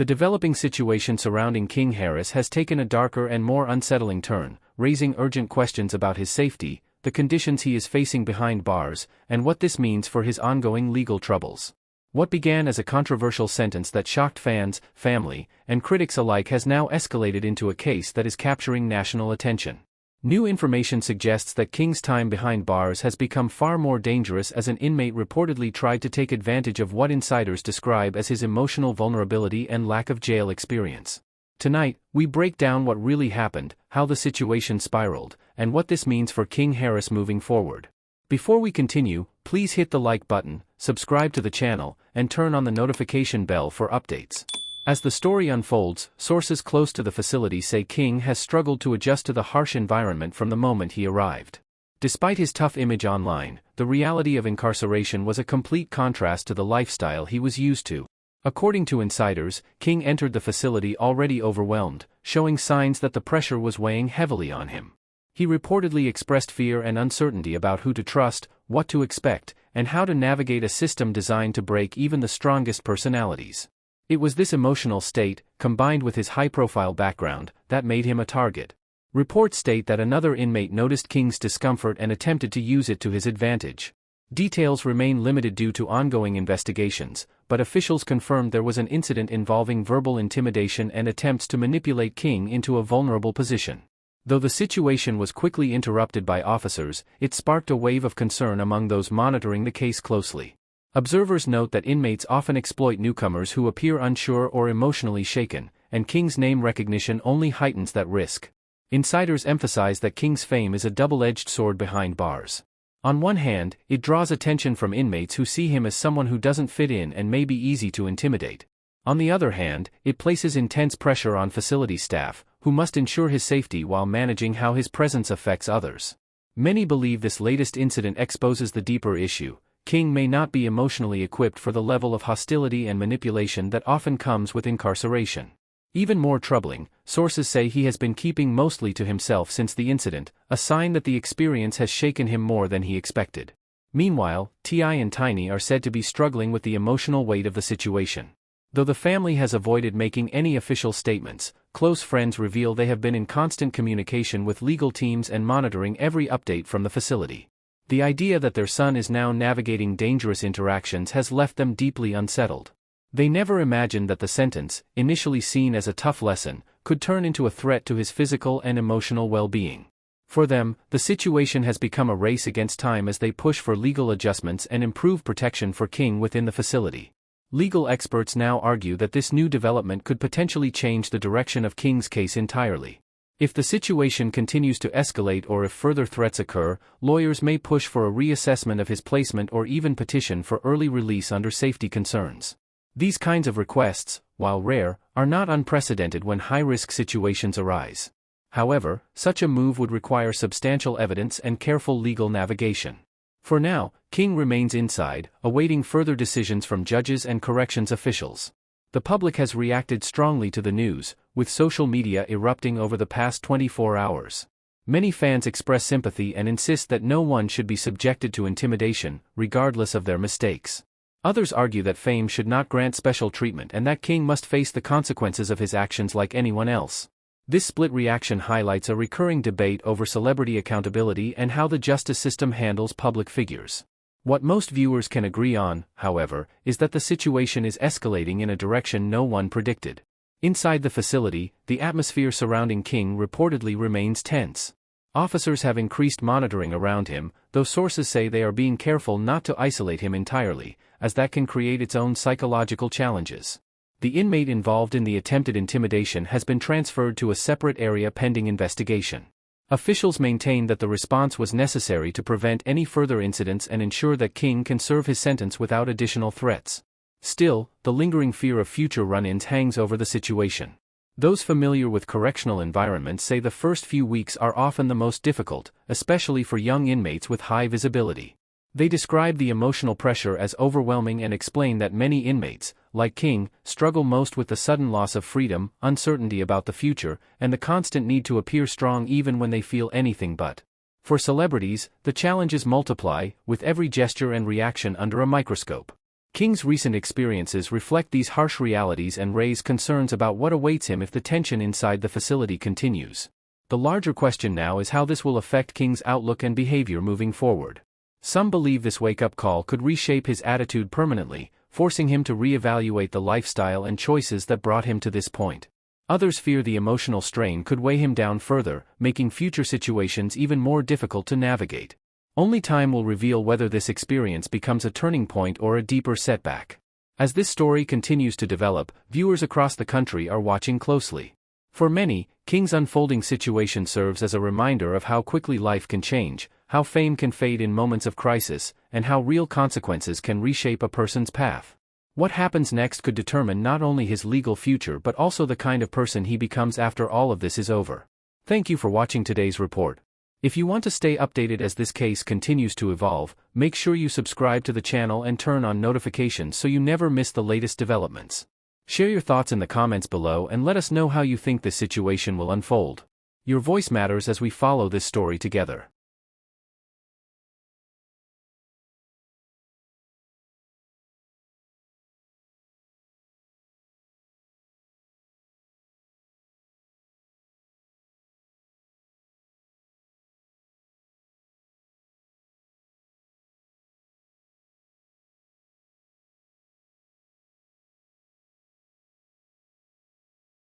The developing situation surrounding King Harris has taken a darker and more unsettling turn, raising urgent questions about his safety, the conditions he is facing behind bars, and what this means for his ongoing legal troubles. What began as a controversial sentence that shocked fans, family, and critics alike has now escalated into a case that is capturing national attention. New information suggests that King's time behind bars has become far more dangerous as an inmate reportedly tried to take advantage of what insiders describe as his emotional vulnerability and lack of jail experience. Tonight, we break down what really happened, how the situation spiraled, and what this means for King Harris moving forward. Before we continue, please hit the like button, subscribe to the channel, and turn on the notification bell for updates. As the story unfolds, sources close to the facility say King has struggled to adjust to the harsh environment from the moment he arrived. Despite his tough image online, the reality of incarceration was a complete contrast to the lifestyle he was used to. According to insiders, King entered the facility already overwhelmed, showing signs that the pressure was weighing heavily on him. He reportedly expressed fear and uncertainty about who to trust, what to expect, and how to navigate a system designed to break even the strongest personalities. It was this emotional state, combined with his high-profile background, that made him a target. Reports state that another inmate noticed King's discomfort and attempted to use it to his advantage. Details remain limited due to ongoing investigations, but officials confirmed there was an incident involving verbal intimidation and attempts to manipulate King into a vulnerable position. Though the situation was quickly interrupted by officers, it sparked a wave of concern among those monitoring the case closely. Observers note that inmates often exploit newcomers who appear unsure or emotionally shaken, and King's name recognition only heightens that risk. Insiders emphasize that King's fame is a double-edged sword behind bars. On one hand, it draws attention from inmates who see him as someone who doesn't fit in and may be easy to intimidate. On the other hand, it places intense pressure on facility staff, who must ensure his safety while managing how his presence affects others. Many believe this latest incident exposes the deeper issue. King may not be emotionally equipped for the level of hostility and manipulation that often comes with incarceration. Even more troubling, sources say he has been keeping mostly to himself since the incident, a sign that the experience has shaken him more than he expected. Meanwhile, T.I. and Tiny are said to be struggling with the emotional weight of the situation. Though the family has avoided making any official statements, close friends reveal they have been in constant communication with legal teams and monitoring every update from the facility. The idea that their son is now navigating dangerous interactions has left them deeply unsettled. They never imagined that the sentence, initially seen as a tough lesson, could turn into a threat to his physical and emotional well-being. For them, the situation has become a race against time as they push for legal adjustments and improved protection for King within the facility. Legal experts now argue that this new development could potentially change the direction of King's case entirely. If the situation continues to escalate or if further threats occur, lawyers may push for a reassessment of his placement or even petition for early release under safety concerns. These kinds of requests, while rare, are not unprecedented when high-risk situations arise. However, such a move would require substantial evidence and careful legal navigation. For now, King remains inside, awaiting further decisions from judges and corrections officials. The public has reacted strongly to the news, with social media erupting over the past 24 hours. Many fans express sympathy and insist that no one should be subjected to intimidation, regardless of their mistakes. Others argue that fame should not grant special treatment and that King must face the consequences of his actions like anyone else. This split reaction highlights a recurring debate over celebrity accountability and how the justice system handles public figures. What most viewers can agree on, however, is that the situation is escalating in a direction no one predicted. Inside the facility, the atmosphere surrounding King reportedly remains tense. Officers have increased monitoring around him, though sources say they are being careful not to isolate him entirely, as that can create its own psychological challenges. The inmate involved in the attempted intimidation has been transferred to a separate area pending investigation. Officials maintain that the response was necessary to prevent any further incidents and ensure that King can serve his sentence without additional threats. Still, the lingering fear of future run-ins hangs over the situation. Those familiar with correctional environments say the first few weeks are often the most difficult, especially for young inmates with high visibility. They describe the emotional pressure as overwhelming and explain that many inmates, like King, struggle most with the sudden loss of freedom, uncertainty about the future, and the constant need to appear strong even when they feel anything but. For celebrities, the challenges multiply, with every gesture and reaction under a microscope. King's recent experiences reflect these harsh realities and raise concerns about what awaits him if the tension inside the facility continues. The larger question now is how this will affect King's outlook and behavior moving forward. Some believe this wake-up call could reshape his attitude permanently, forcing him to re-evaluate the lifestyle and choices that brought him to this point. Others fear the emotional strain could weigh him down further, making future situations even more difficult to navigate. Only time will reveal whether this experience becomes a turning point or a deeper setback. As this story continues to develop, viewers across the country are watching closely. For many, King's unfolding situation serves as a reminder of how quickly life can change, how fame can fade in moments of crisis, and how real consequences can reshape a person's path. What happens next could determine not only his legal future but also the kind of person he becomes after all of this is over. Thank you for watching today's report. If you want to stay updated as this case continues to evolve, make sure you subscribe to the channel and turn on notifications so you never miss the latest developments. Share your thoughts in the comments below and let us know how you think this situation will unfold. Your voice matters as we follow this story together.